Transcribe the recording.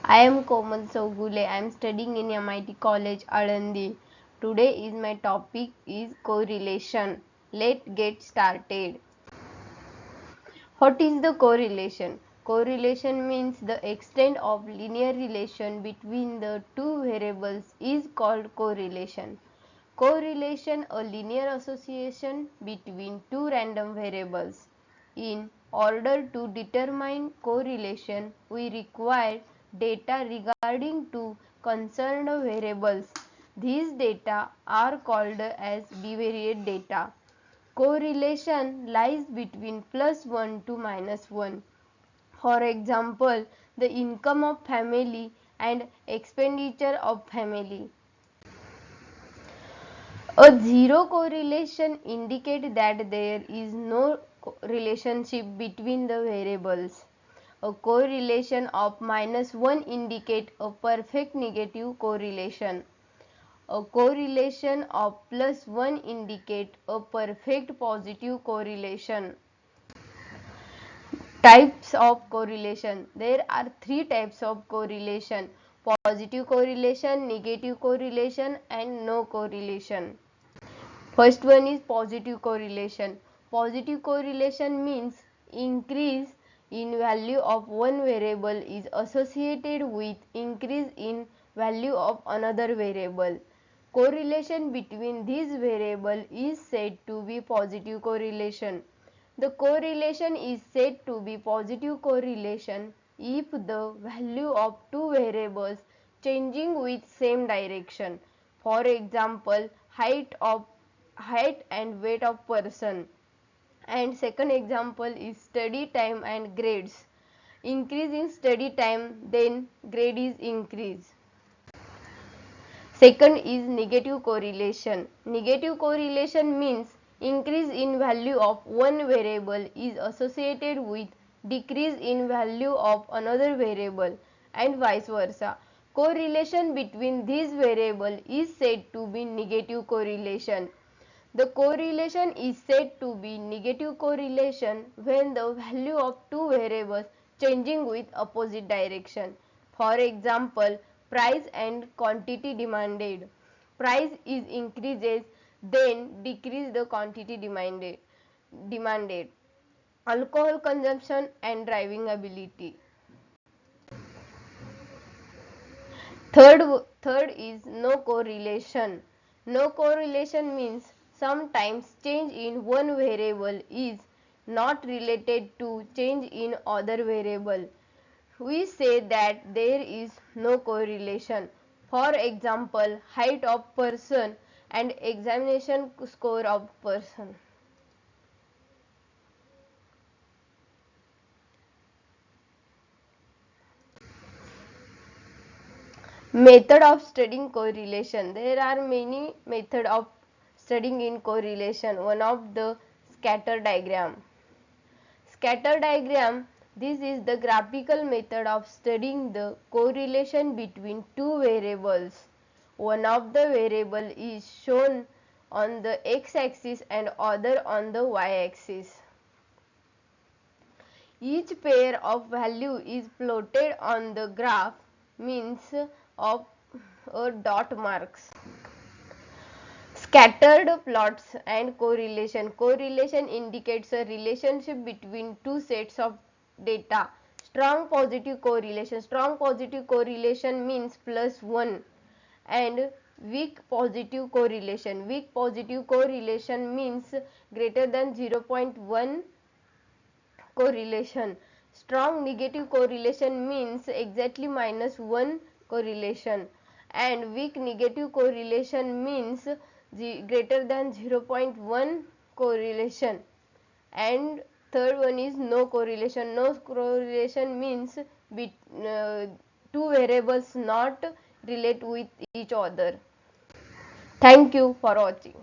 I am Komal Saugule. I am studying in MIT College, Alandi. Today is my topic is correlation. Let's get started. What is the correlation? Correlation means the extent of linear relation between the two variables is called correlation. Correlation, a linear association between two random variables. In order to determine correlation, we require data regarding two concerned variables. These data are called as bivariate data. Correlation lies between +1 to -1. For example, the income of family and expenditure of family. A zero correlation indicates that there is no relationship between the variables. A correlation of -1 indicates a perfect negative correlation. A correlation of +1 indicates a perfect positive correlation. Types of correlation. There are three types of correlation: positive correlation, negative correlation, and no correlation. First one is positive correlation. Positive correlation means increase in value of one variable is associated with increase in value of another variable. Correlation between these variables is said to be positive correlation. The correlation is said to be positive correlation if the value of two variables changing with same direction. For example, height and weight of person. And second example is study time and grades. Increase in study time, then grade is increase. Second is negative correlation. Negative correlation means increase in value of one variable is associated with decrease in value of another variable and vice versa. Correlation between these variables is said to be negative correlation. The correlation is said to be negative correlation when the value of two variables changing with opposite direction. For example, price and quantity demanded. Price is increases, then decrease the quantity demanded. Alcohol consumption and driving ability. Third is no correlation. No correlation means sometimes change in one variable is not related to change in other variable. We say that there is no correlation. For example, height of person and examination score of person. Method of studying correlation. There are many methods of studying in correlation. One of the scatter diagram. Scatter diagram. This is the graphical method of studying the correlation between two variables. One of the variable is shown on the x-axis and other on the y-axis. Each pair of value is plotted on the graph means of a dot marks. Scattered plots and correlation. Correlation indicates a relationship between two sets of data. Strong positive correlation. Strong positive correlation means +1, and weak positive correlation. Weak positive correlation means greater than 0.1 correlation. Strong negative correlation means exactly -1 correlation, and weak negative correlation means greater than 0.1 correlation. And third one is no correlation. No correlation means two variables not relate with each other. Thank you for watching.